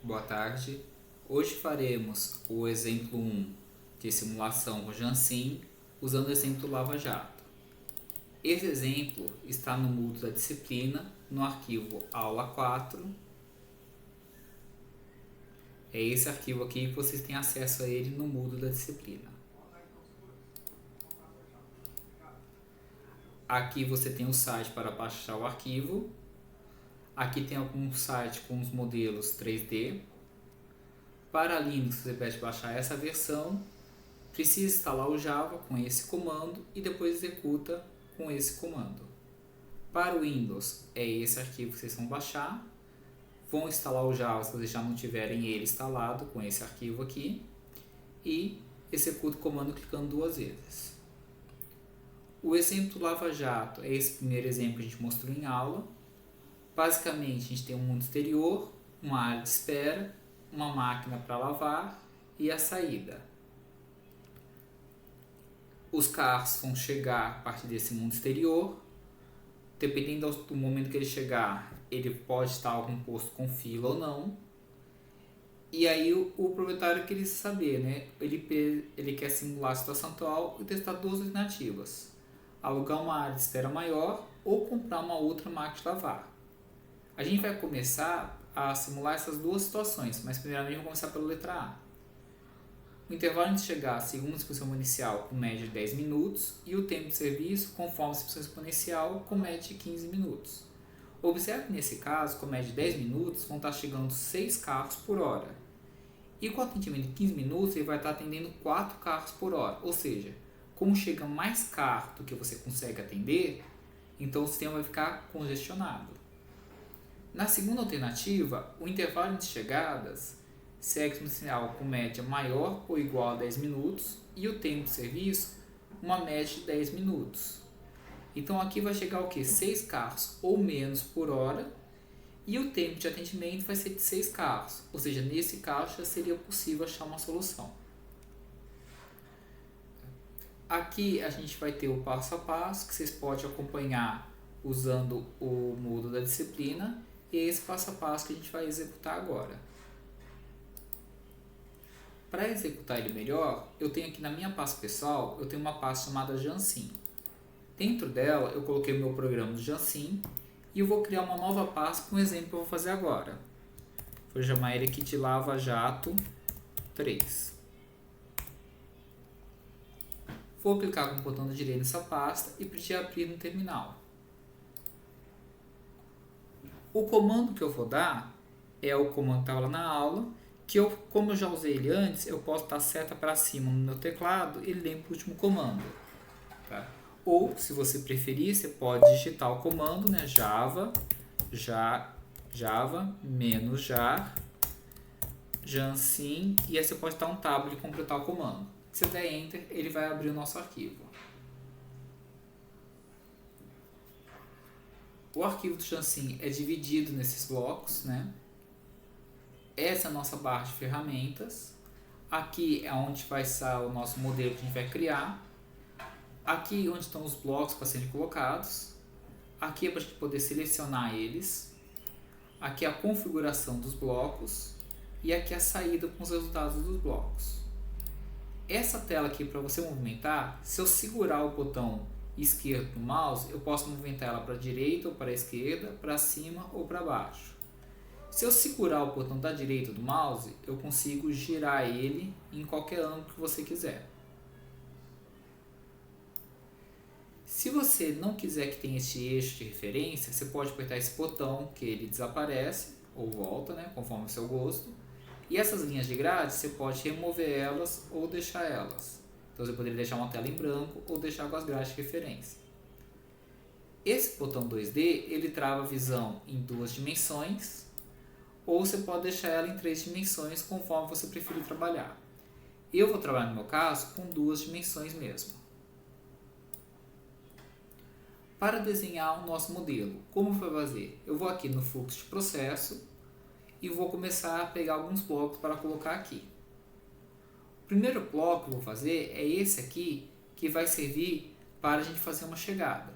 Boa tarde. Hoje faremos o exemplo 1 de simulação com Jansim, usando o exemplo Lava Jato. Esse exemplo está no Moodle da disciplina, no arquivo aula 4. É esse arquivo aqui que vocês têm acesso a ele no Moodle da disciplina. Aqui você tem o site para baixar o arquivo. Aqui tem algum site com os modelos 3D. Para Linux, você pede baixar essa versão, precisa instalar o Java com esse comando e depois executa com esse comando. Para o Windows, é esse arquivo que vocês vão baixar. Vão instalar o Java se vocês já não tiverem ele instalado com esse arquivo aqui e executa o comando clicando duas vezes. O exemplo Lava Jato é esse primeiro exemplo que a gente mostrou em aula. Basicamente, a gente tem um mundo exterior, uma área de espera, uma máquina para lavar e a saída. Os carros vão chegar a partir desse mundo exterior. Dependendo do momento que ele chegar, ele pode estar composto com fila ou não. E aí o proprietário quer saber, né? Ele quer simular a situação atual e testar duas alternativas: alugar uma área de espera maior ou comprar uma outra máquina de lavar. A gente vai começar a simular essas duas situações, mas primeiramente vamos começar pela letra A. O intervalo de chegar segundo a expressão inicial com média de 10 minutos e o tempo de serviço conforme a expressão exponencial com média de 15 minutos. Observe que nesse caso, com média de 10 minutos, vão estar chegando 6 carros por hora. E com atendimento de 15 minutos, ele vai estar atendendo 4 carros por hora. Ou seja, como chega mais carro do que você consegue atender, então o sistema vai ficar congestionado. Na segunda alternativa, o intervalo de chegadas segue um sinal com média maior ou igual a 10 minutos e o tempo de serviço uma média de 10 minutos. Então aqui vai chegar o que? 6 carros ou menos por hora e o tempo de atendimento vai ser de 6 carros, ou seja, nesse caso já seria possível achar uma solução. Aqui a gente vai ter o passo a passo que vocês podem acompanhar usando o Moodle da disciplina e esse passo a passo que a gente vai executar agora. Para executar ele melhor, eu tenho aqui na minha pasta pessoal, eu tenho uma pasta chamada Jansim. Dentro dela eu coloquei o meu programa do Jansim e eu vou criar uma nova pasta com o exemplo que eu vou fazer agora. Vou chamar ele aqui de Lava Jato 3. Vou clicar com o botão da direita nessa pasta e pedir abrir no terminal. O comando que eu vou dar é o comando que estava lá na aula, que como eu já usei ele antes, eu posso dar seta para cima no meu teclado e ele lembra o último comando. Tá? Ou, se você preferir, você pode digitar o comando, né? Java -jar, jansim, e aí você pode dar um tab e completar o comando. Se você der Enter, ele vai abrir o nosso arquivo. O arquivo do Jansim é dividido nesses blocos, né? Essa é a nossa barra de ferramentas. Aqui é onde vai estar o nosso modelo que a gente vai criar. Aqui onde estão os blocos para serem colocados. Aqui é para a gente poder selecionar eles. Aqui é a configuração dos blocos. E aqui é a saída com os resultados dos blocos. Essa tela aqui, para você movimentar, se eu segurar o botão esquerdo do mouse, eu posso movimentar ela para a direita ou para a esquerda, para cima ou para baixo. Se eu segurar o botão da direita do mouse, eu consigo girar ele em qualquer ângulo que você quiser. Se você não quiser que tenha esse eixo de referência, você pode apertar esse botão que ele desaparece ou volta, né, conforme o seu gosto. E essas linhas de grade, você pode remover elas ou deixar elas. Então você poderia deixar uma tela em branco ou deixar com as grades de referência. Esse botão 2D, ele trava a visão em 2 dimensões, ou você pode deixar ela em 3 dimensões, conforme você preferir trabalhar. Eu vou trabalhar, no meu caso, com 2 dimensões mesmo. Para desenhar o nosso modelo, como eu vou fazer? Eu vou aqui no fluxo de processo e vou começar a pegar alguns blocos para colocar aqui. O primeiro bloco que eu vou fazer é esse aqui, que vai servir para a gente fazer uma chegada.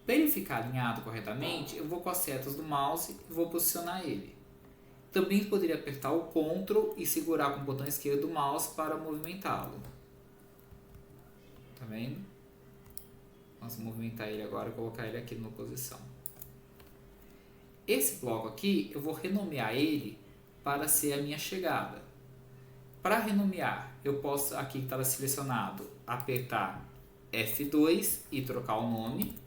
Para ele ficar alinhado corretamente, eu vou com as setas do mouse e vou posicionar ele. Também poderia apertar o Ctrl e segurar com o botão esquerdo do mouse para movimentá-lo. Tá vendo? Vamos movimentar ele agora e colocar ele aqui numa posição. Esse bloco aqui, eu vou renomear ele para ser a minha chegada. Para renomear, eu posso, aqui que estava selecionado, apertar F2 e trocar o nome,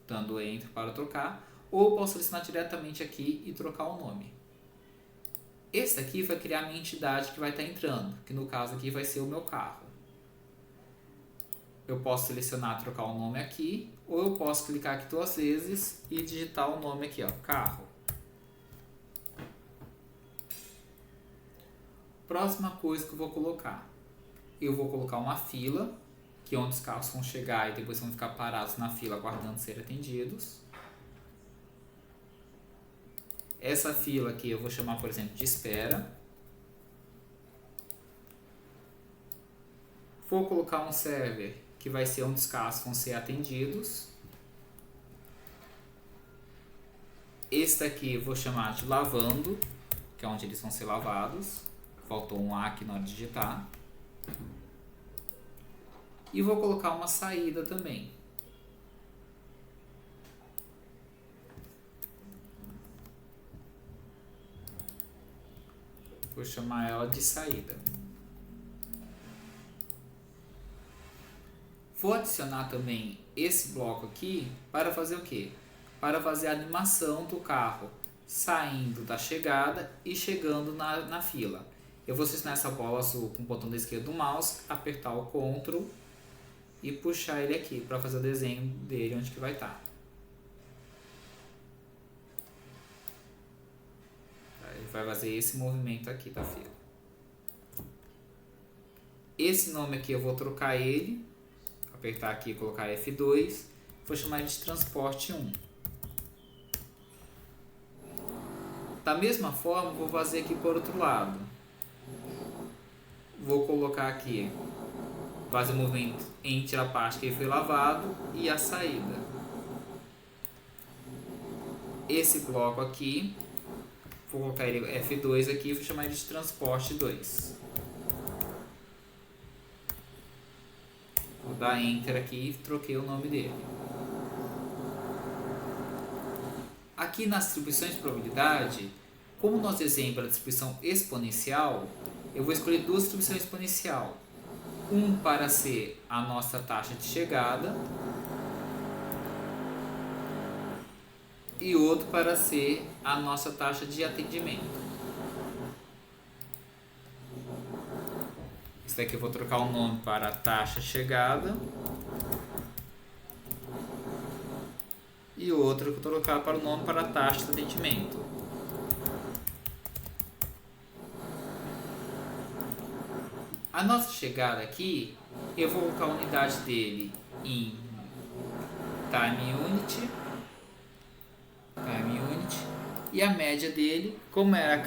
dando Enter para trocar, ou eu posso selecionar diretamente aqui e trocar o nome. Esse daqui vai criar a minha entidade que vai estar entrando, que no caso aqui vai ser o meu carro. Eu posso selecionar trocar o nome aqui, ou eu posso clicar aqui 2 vezes e digitar o nome aqui, ó, carro. Próxima coisa que eu vou colocar. Eu vou colocar uma fila, que é onde os carros vão chegar e depois vão ficar parados na fila aguardando ser atendidos. Essa fila aqui eu vou chamar, por exemplo, de espera. Vou colocar um server, que vai ser onde os carros vão ser atendidos. Esse daqui eu vou chamar de lavando, que é onde eles vão ser lavados. Faltou um A aqui na hora de digitar. E vou colocar uma saída também. Vou chamar ela de saída. Vou adicionar também esse bloco aqui para fazer o quê? Para fazer a animação do carro saindo da chegada e chegando na fila. Eu vou selecionar essa bola azul com o botão da esquerda do mouse, apertar o Ctrl e puxar ele aqui para fazer o desenho dele onde que vai estar. Ele vai fazer esse movimento aqui da fila. Esse nome aqui eu vou trocar ele, apertar aqui e colocar F2, vou chamar ele de transporte 1. Da mesma forma, vou fazer aqui por outro lado. Vou colocar aqui, fazer o movimento entre a parte que ele foi lavado e a saída. Esse bloco aqui, vou colocar ele F2 aqui e vou chamar ele de transporte 2. Vou dar Enter aqui e troquei o nome dele. Aqui nas distribuições de probabilidade, como o nosso exemplo é a distribuição exponencial, eu vou escolher 2 distribuições exponencial. Um para ser a nossa taxa de chegada e outro para ser a nossa taxa de atendimento. Esse daqui eu vou trocar o nome para taxa chegada e outro que eu vou trocar para o nome para taxa de atendimento. A nossa chegada aqui, eu vou colocar a unidade dele em time unit e a média dele, como era a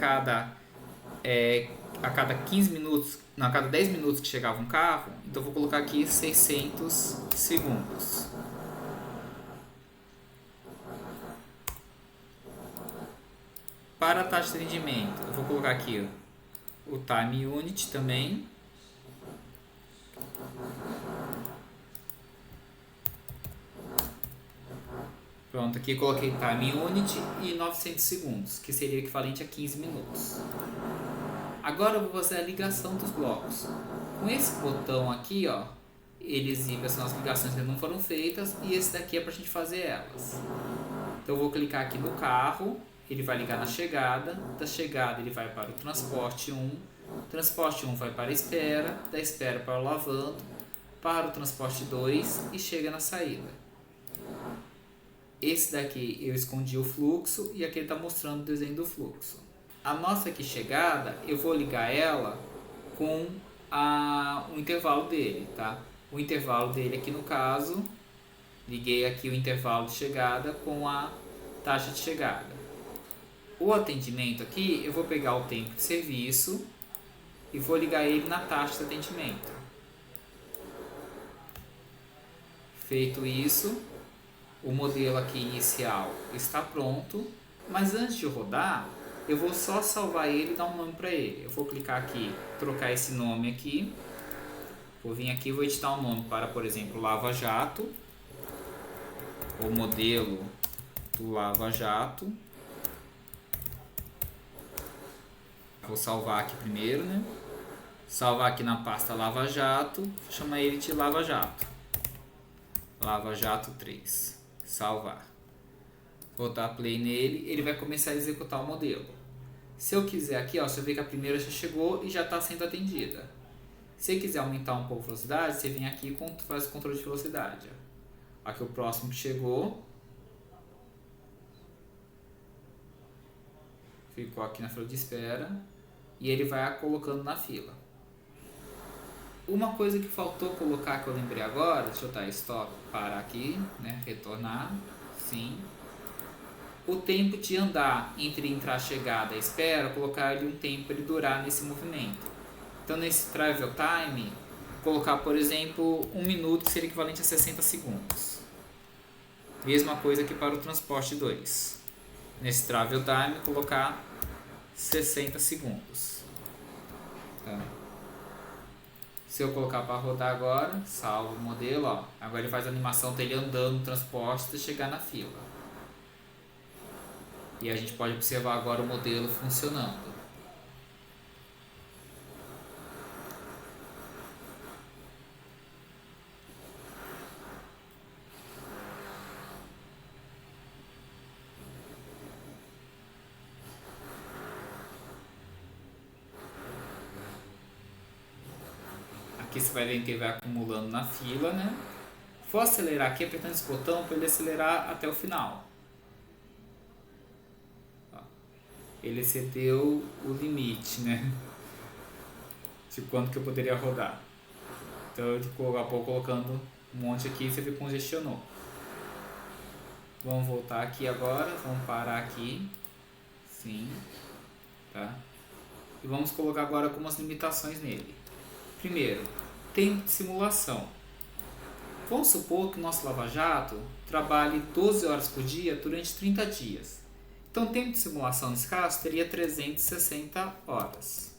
cada 15 minutos, não, a cada 10 minutos que chegava um carro, então eu vou colocar aqui 600 segundos. Para a taxa de atendimento, eu vou colocar aqui o time unit também. Pronto, aqui coloquei time unit e 900 segundos, que seria equivalente a 15 minutos. Agora eu vou fazer a ligação dos blocos. Com esse botão aqui, ó, ele exibe as nossas ligações que não foram feitas e esse daqui é para a gente fazer elas. Então eu vou clicar aqui no carro, ele vai ligar na chegada, da chegada ele vai para o transporte 1, transporte 1 vai para a espera, da espera para o lavando, para o transporte 2 e chega na saída. Esse daqui eu escondi o fluxo e aqui ele está mostrando o desenho do fluxo. A nossa aqui chegada, eu vou ligar ela com o intervalo dele, tá? O intervalo dele aqui no caso, liguei aqui o intervalo de chegada com a taxa de chegada. O atendimento aqui, eu vou pegar o tempo de serviço e vou ligar ele na taxa de atendimento. Feito isso, o modelo aqui inicial está pronto Mas antes de rodar, eu vou só salvar ele e dar um nome para ele. Eu vou clicar aqui, trocar esse nome aqui. Vou vir aqui e vou editar um nome para, por exemplo, Lava Jato. O modelo do Lava Jato. Vou salvar aqui primeiro, né? Salvar aqui na pasta Lava Jato. Vou chamar ele de Lava Jato. Lava Jato 3. Salvar. Vou dar play nele. Ele vai começar a executar o modelo. Se eu quiser aqui, ó, você vê que a primeira já chegou e já está sendo atendida. Se quiser aumentar um pouco a velocidade, você vem aqui e faz o controle de velocidade. Aqui o próximo que chegou. Ficou aqui na fila de espera. E ele vai colocando na fila. Uma coisa que faltou colocar que eu lembrei agora, deixa eu dar stop, parar aqui, né, retornar, sim. O tempo de andar entre entrar, chegada e espera, colocar ele um tempo para ele durar nesse movimento. Então nesse travel time, colocar por exemplo 1 minuto, que seria equivalente a 60 segundos. Mesma coisa que para o transporte 2. Nesse travel time, colocar 60 segundos. Tá. Se eu colocar para rodar agora, salvo o modelo, ó. Agora ele faz a animação dele andando no transporte até chegar na fila. E a gente pode observar agora o modelo funcionando. Aqui você vai ver que ele vai acumulando na fila, né? Vou acelerar aqui apertando esse botão para ele acelerar até o final. Ele excedeu o limite, né? De quanto que eu poderia rodar. Então eu acabou colocando um monte aqui e você viu que congestionou. Vamos voltar aqui agora, vamos parar aqui. Sim. Tá? E vamos colocar agora algumas limitações nele. Primeiro, tempo de simulação. Vamos supor que o nosso Lava Jato trabalhe 12 horas por dia durante 30 dias. Então, o tempo de simulação nesse caso teria 360 horas.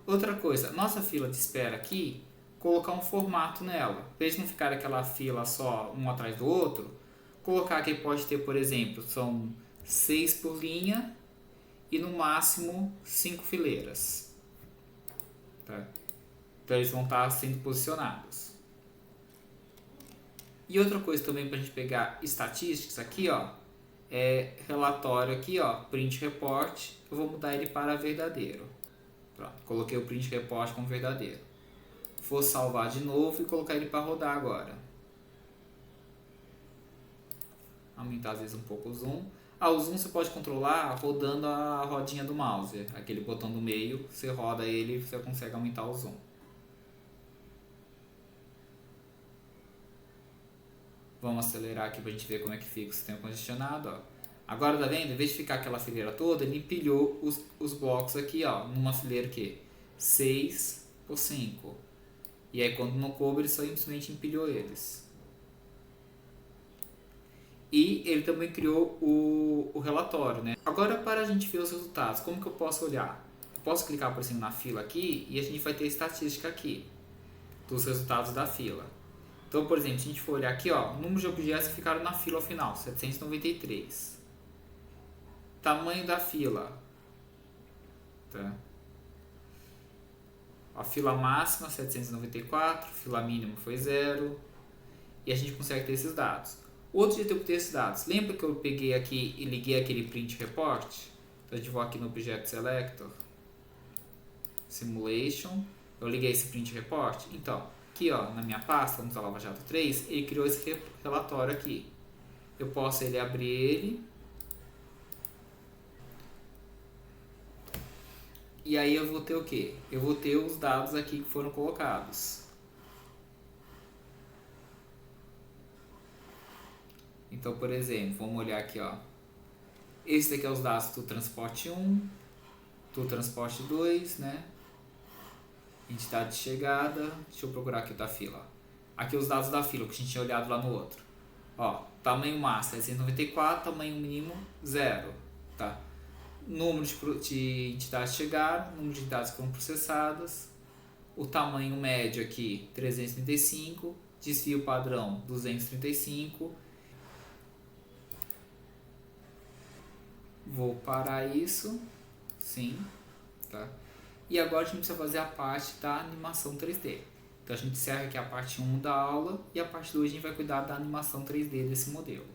Outra coisa, nossa fila de espera aqui, colocar um formato nela. Em vez de não ficar aquela fila só um atrás do outro, colocar que pode ter, por exemplo, são 6 por linha e no máximo 5 fileiras. Tá? Então eles vão estar sendo posicionados. E outra coisa também para a gente pegar estatísticas aqui, ó, é relatório aqui, ó, print report. Eu vou mudar ele para verdadeiro. Pronto, coloquei o print report como verdadeiro. Vou salvar de novo e colocar ele para rodar agora. Aumentar às vezes um pouco o zoom. O zoom você pode controlar rodando a rodinha do mouse. Aquele botão do meio, você roda ele e você consegue aumentar o zoom. Vamos acelerar aqui para a gente ver como é que fica o sistema congestionado. Ó. Agora, tá vendo? Em vez de ficar aquela fileira toda, ele empilhou os blocos aqui, ó, numa fileira que 6 por 5. E aí quando não coube, ele só simplesmente empilhou eles. E ele também criou o relatório, né? Agora, para a gente ver os resultados, como que eu posso olhar? Eu posso clicar por cima na fila aqui e a gente vai ter estatística aqui dos resultados da fila. Então, por exemplo, se a gente for olhar aqui, ó, o número de objetos que ficaram na fila ao final, 793. Tamanho da fila. Tá? A fila máxima, 794. Fila mínima foi 0. E a gente consegue ter esses dados. Outro jeito de eu ter esses dados. Lembra que eu peguei aqui e liguei aquele print report? Então, a gente vai aqui no Object Selector. Simulation. Eu liguei esse print report. Então, aqui ó, na minha pasta, vamos usar Lava Jato 3, ele criou esse relatório aqui. Eu posso abrir ele. E aí eu vou ter o quê? Eu vou ter os dados aqui que foram colocados. Então, por exemplo, vamos olhar aqui, ó. Esse daqui é os dados do transporte 1, do transporte 2, né? Entidade de chegada. Deixa eu procurar aqui o da fila. Aqui os dados da fila, que a gente tinha olhado lá no outro. Ó, tamanho máximo é 194, tamanho mínimo 0, tá? Número de entidades chegaram, número de entidades foram processadas, o tamanho médio aqui 335, desvio padrão 235. Vou parar isso, sim, tá? E agora a gente precisa fazer a parte da animação 3D. Então a gente encerra aqui a parte 1 da aula e a parte 2 a gente vai cuidar da animação 3D desse modelo.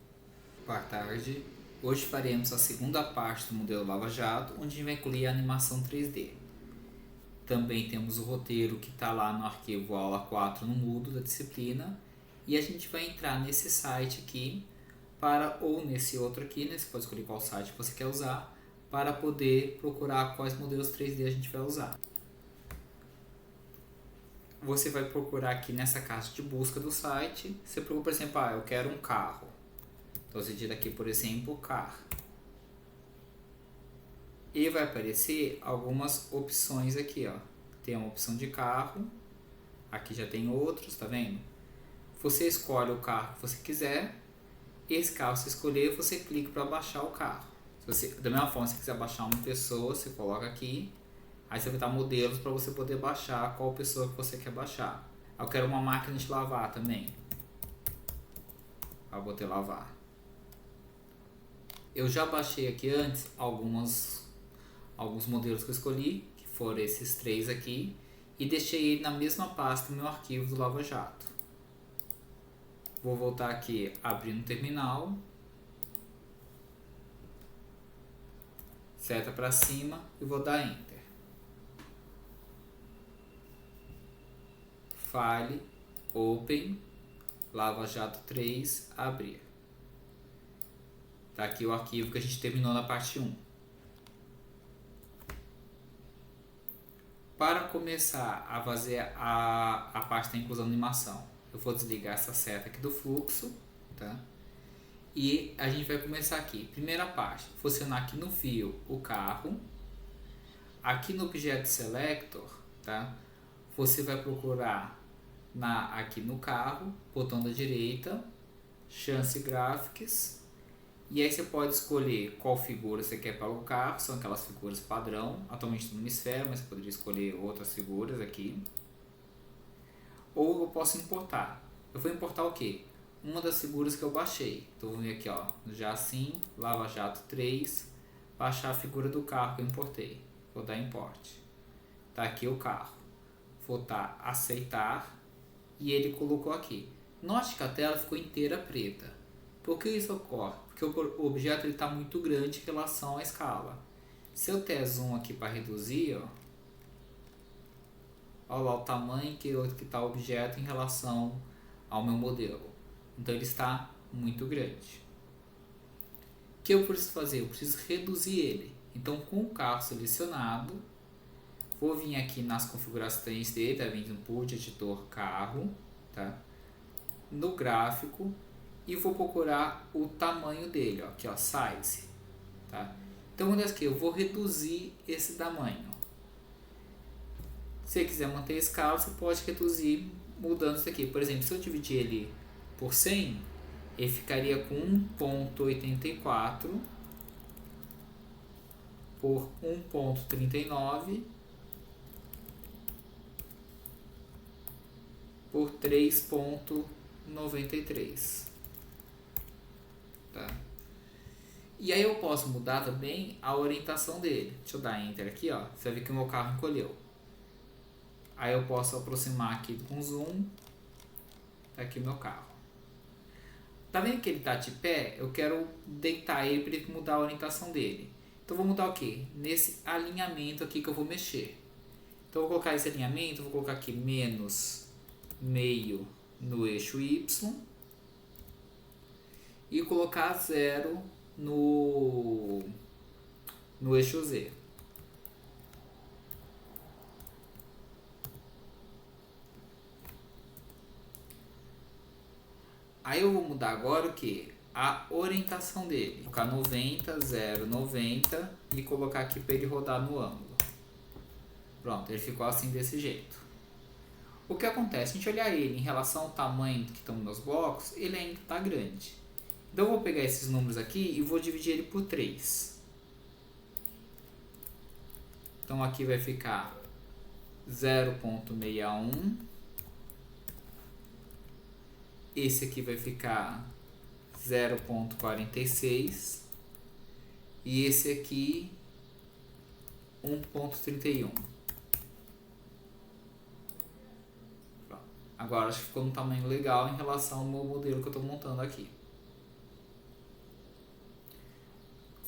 Boa tarde. Hoje faremos a segunda parte do modelo Lava Jato, onde a gente vai incluir a animação 3D. Também temos o roteiro que está lá no arquivo aula 4 no Moodle da disciplina. E a gente vai entrar nesse site aqui, ou nesse outro aqui, né? Você pode escolher qual site você quer usar, para poder procurar quais modelos 3D a gente vai usar. Você vai procurar aqui nessa caixa de busca do site. Você procura, por exemplo, eu quero um carro. Então você digita aqui, por exemplo, car. E vai aparecer algumas opções aqui, ó. Tem uma opção de carro. Aqui já tem outros, tá vendo? Você escolhe o carro que você quiser. Esse carro você escolher, você clica para baixar o carro. Da mesma forma, se você quiser baixar uma pessoa, você coloca aqui. Aí você vai dar modelos para você poder baixar qual pessoa que você quer baixar. Eu quero uma máquina de lavar também. Eu vou ter lavar. Eu já baixei aqui antes alguns modelos que eu escolhi, que foram esses 3 aqui, e deixei ele na mesma pasta no meu arquivo do Lava Jato. Vou voltar aqui, abrir no terminal, seta para cima e vou dar Enter. File, Open, Lava Jato 3, abrir. Tá aqui o arquivo que a gente terminou na parte 1. Para começar a fazer a parte da inclusão da animação, eu vou desligar essa seta aqui do fluxo, tá? E a gente vai começar aqui. Primeira parte, funcionar aqui no fio o carro. Aqui no Object Selector, tá? Você vai procurar aqui no carro, botão da direita, Chance Graphics. E aí você pode escolher qual figura você quer para o carro, são aquelas figuras padrão. Atualmente estou numa esfera, mas você poderia escolher outras figuras aqui. Ou eu posso importar. Eu vou importar o quê? Uma das figuras que eu baixei. Então vou vir aqui, ó, já assim, Lava Jato 3, baixar a figura do carro que eu importei. Vou dar Import. Tá aqui o carro. Vou dar Aceitar e ele colocou aqui. Note que a tela ficou inteira preta. Por que isso ocorre? Porque o objeto está muito grande em relação à escala. Se eu der zoom aqui para reduzir, ó, olha lá o tamanho que está o objeto em relação ao meu modelo. Então ele está muito grande. O que eu preciso fazer? Eu preciso reduzir ele. Então com o carro selecionado, vou vir aqui nas configurações dele, tá vendo? Input, editor, carro, tá? No gráfico. E vou procurar o tamanho dele, ó, aqui, ó, size, tá? Então aqui eu vou reduzir esse tamanho. Se você quiser manter a escala, você pode reduzir mudando isso aqui. Por exemplo, se eu dividir ele por 100, ele ficaria com 1.84 por 1.39 por 3.93. Tá? E aí eu posso mudar também a orientação dele. Deixa eu dar Enter aqui, ó. Você vai ver que o meu carro encolheu. Aí eu posso aproximar aqui com zoom. Tá aqui o meu carro. Tá vendo que ele tá de pé? Eu quero deitar ele para ele mudar a orientação dele. Então eu vou mudar o quê? Nesse alinhamento aqui que eu vou mexer. Então eu vou colocar esse alinhamento, vou colocar aqui menos meio no eixo Y. E colocar 0 no eixo Z. Aí eu vou mudar agora o que? A orientação dele. Vou colocar 90, 0, 90 e colocar aqui para ele rodar no ângulo. Pronto, ele ficou assim desse jeito. O que acontece? Se a gente olhar ele em relação ao tamanho que estão nos blocos, ele ainda está grande. Então eu vou pegar esses números aqui e vou dividir ele por 3. Então aqui vai ficar 0,61. Esse aqui vai ficar 0,46. E esse aqui 1,31. Agora acho que ficou um tamanho legal em relação ao meu modelo que eu estou montando aqui.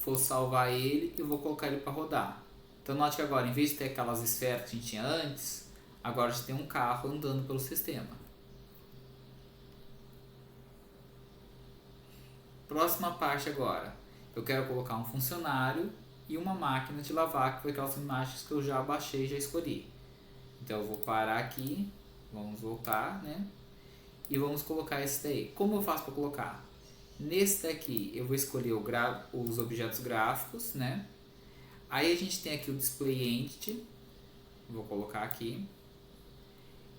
Vou salvar ele e vou colocar ele para rodar. Então note que agora, em vez de ter aquelas esferas que a gente tinha antes, agora a gente tem um carro andando pelo sistema. Próxima parte agora. Eu quero colocar um funcionário e uma máquina de lavar, que foi aquelas imagens que eu já baixei e já escolhi. Então eu vou parar aqui, vamos voltar, né? E vamos colocar esse daí. Como eu faço para colocar? Nesse daqui eu vou escolher os objetos gráficos, né? Aí a gente tem aqui o Display Entity, vou colocar aqui.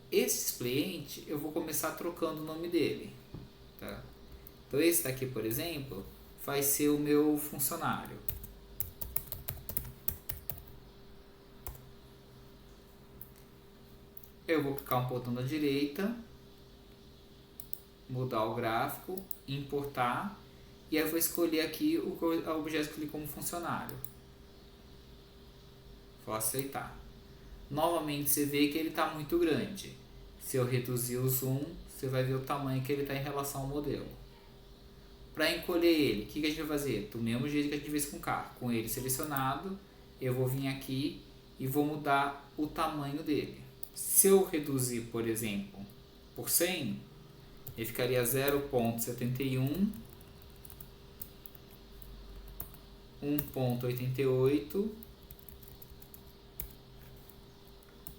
Esse Display Entity eu vou começar trocando o nome dele, tá? Então esse daqui, por exemplo, vai ser o meu funcionário. Eu vou clicar um botão da direita, mudar o gráfico, importar, e aí eu vou escolher aqui o objeto que eu escolhi como funcionário. Vou aceitar. Novamente você vê que ele está muito grande. Se eu reduzir o zoom, você vai ver o tamanho que ele está em relação ao modelo. Para encolher ele, o que a gente vai fazer? Do mesmo jeito que a gente fez com o carro. Com ele selecionado, eu vou vir aqui e vou mudar o tamanho dele. Se eu reduzir, por exemplo, por 100, ele ficaria 0,71, 1,88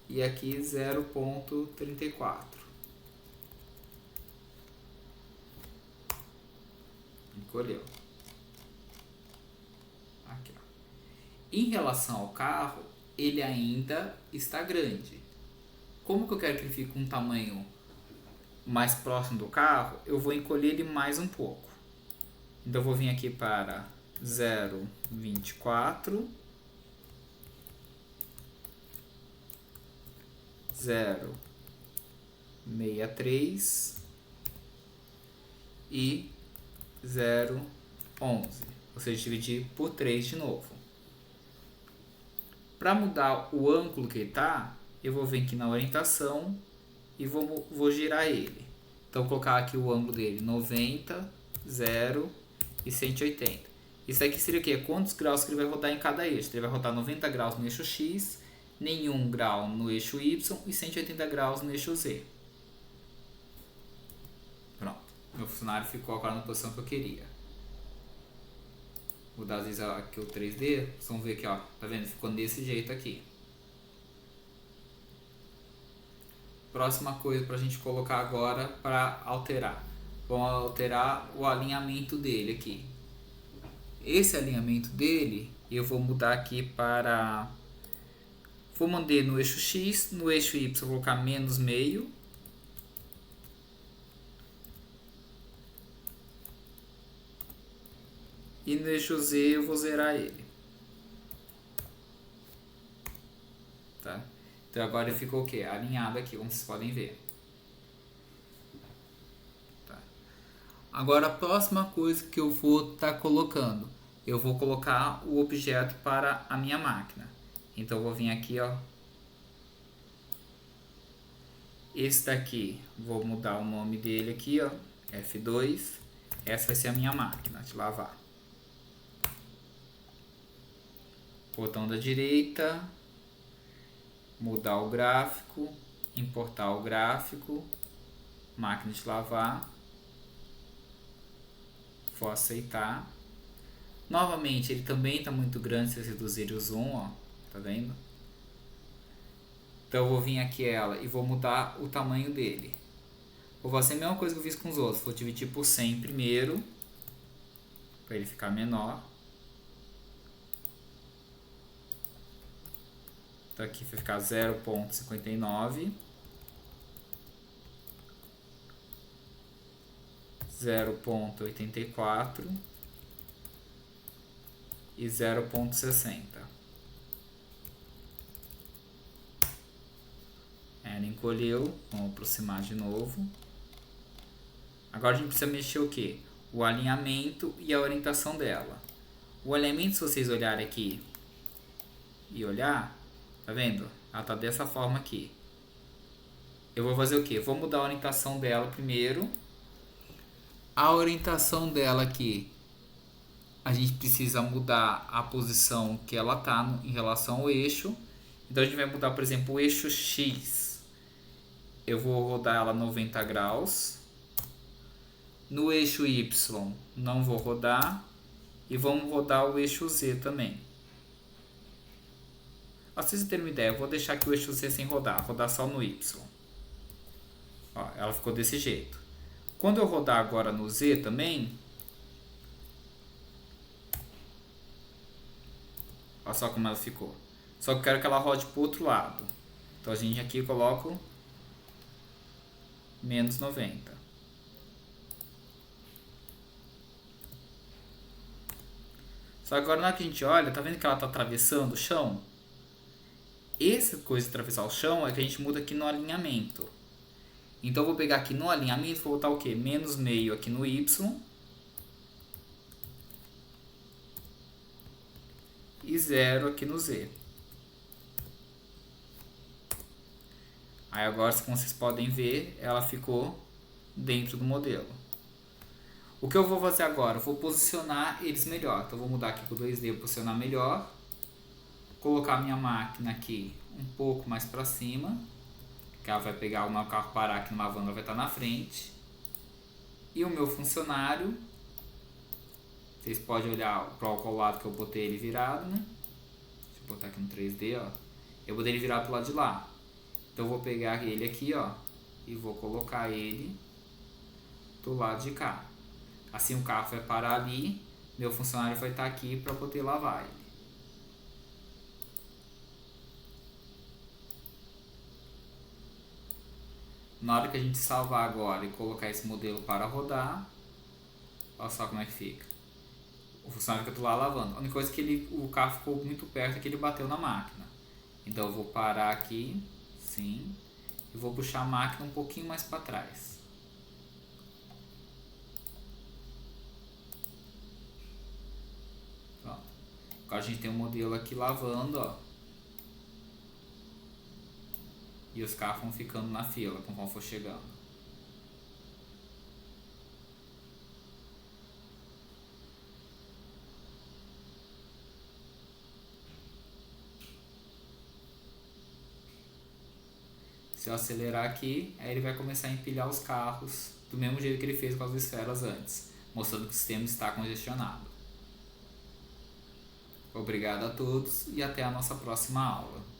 e aqui 0,34. Encolheu. Aqui, ó. Em relação ao carro, ele ainda está grande. Como que eu quero que ele fique com um tamanho mais próximo do carro, eu vou encolher ele mais um pouco. Então eu vou vir aqui para 0,24, 0,63 e 0,11. Ou seja, dividir por 3 de novo. Para mudar o ângulo que ele está, eu vou vir aqui na orientação e vou girar ele. Então vou colocar aqui o ângulo dele 90, 0 e 180. Isso aqui seria o quê? Quantos graus que ele vai rodar em cada eixo? Ele vai rodar 90 graus no eixo X, nenhum grau no eixo Y e 180 graus no eixo Z. Pronto. Meu funcionário ficou agora na posição que eu queria. Vou dar às vezes aqui o 3D. Vocês vão ver aqui, ó. Tá vendo? Ficou desse jeito aqui. Próxima coisa para a gente colocar agora para alterar. Vamos alterar o alinhamento dele aqui. Esse alinhamento dele eu vou mudar aqui para... Vou manter no eixo X, no eixo Y vou colocar menos meio. E no eixo Z eu vou zerar ele. Tá? Então agora ele ficou o quê? Alinhado aqui, como vocês podem ver. Tá. Agora a próxima coisa que eu vou estar colocando. Eu vou colocar o objeto para a minha máquina. Então eu vou vir aqui, ó. Esse daqui, vou mudar o nome dele aqui, ó. F2. Essa vai ser a minha máquina de lavar. Botão da direita. Mudar o gráfico, importar o gráfico, máquina de lavar, vou aceitar. Novamente, ele também está muito grande se eu reduzir o zoom, ó, tá vendo? Então eu vou vir aqui ela e vou mudar o tamanho dele. Vou fazer a mesma coisa que eu fiz com os outros, vou dividir por 100 primeiro, para ele ficar menor. Então aqui vai ficar 0,59. 0,84 e 0,60. Ela encolheu, vamos aproximar de novo. Agora a gente precisa mexer o que? O alinhamento e a orientação dela. O alinhamento, se vocês olharem aqui e olhar, tá vendo? Ela tá dessa forma aqui. Eu vou fazer o que? Vou mudar a orientação dela primeiro. A orientação dela aqui, a gente precisa mudar a posição que ela tá em relação ao eixo. Então a gente vai mudar, por exemplo, o eixo X. Eu vou rodar ela 90 graus. No eixo Y não vou rodar. E vamos rodar o eixo Z também. Pra vocês terem uma ideia, eu vou deixar aqui o eixo Z sem rodar só no Y. Ó, ela ficou desse jeito. Quando eu rodar agora no Z também, olha só como ela ficou. Só que eu quero que ela rode pro outro lado. Então a gente aqui coloca menos 90. Só que agora na hora que a gente olha, tá vendo que ela tá atravessando o chão? Essa coisa de atravessar o chão é que a gente muda aqui no alinhamento. Então eu vou pegar aqui no alinhamento e vou botar o que? Menos meio aqui no Y. E 0 aqui no Z. Aí agora, como vocês podem ver, ela ficou dentro do modelo. O que eu vou fazer agora? Eu vou posicionar eles melhor. Então eu vou mudar aqui para o 2D, posicionar melhor. Colocar minha máquina aqui um pouco mais para cima. Que ela vai pegar o meu carro parar aqui numa van, ela vai estar na frente. E o meu funcionário, vocês podem olhar para o lado que eu botei ele virado, né? Deixa eu botar aqui no 3D, ó. Eu botei ele virado para o lado de lá. Então eu vou pegar ele aqui, ó, e vou colocar ele do lado de cá. Assim o carro vai parar ali, meu funcionário vai estar aqui para poder lavar ele. Na hora que a gente salvar agora e colocar esse modelo para rodar, olha só como é que fica. O funcionário fica lá lavando. A única coisa é que o carro ficou muito perto, é que ele bateu na máquina. Então eu vou parar aqui, sim, e vou puxar a máquina um pouquinho mais para trás. Pronto. Agora a gente tem um modelo aqui lavando, ó. E os carros vão ficando na fila conforme for chegando. Se eu acelerar aqui, aí ele vai começar a empilhar os carros do mesmo jeito que ele fez com as esferas antes, mostrando que o sistema está congestionado. Obrigado a todos e até a nossa próxima aula.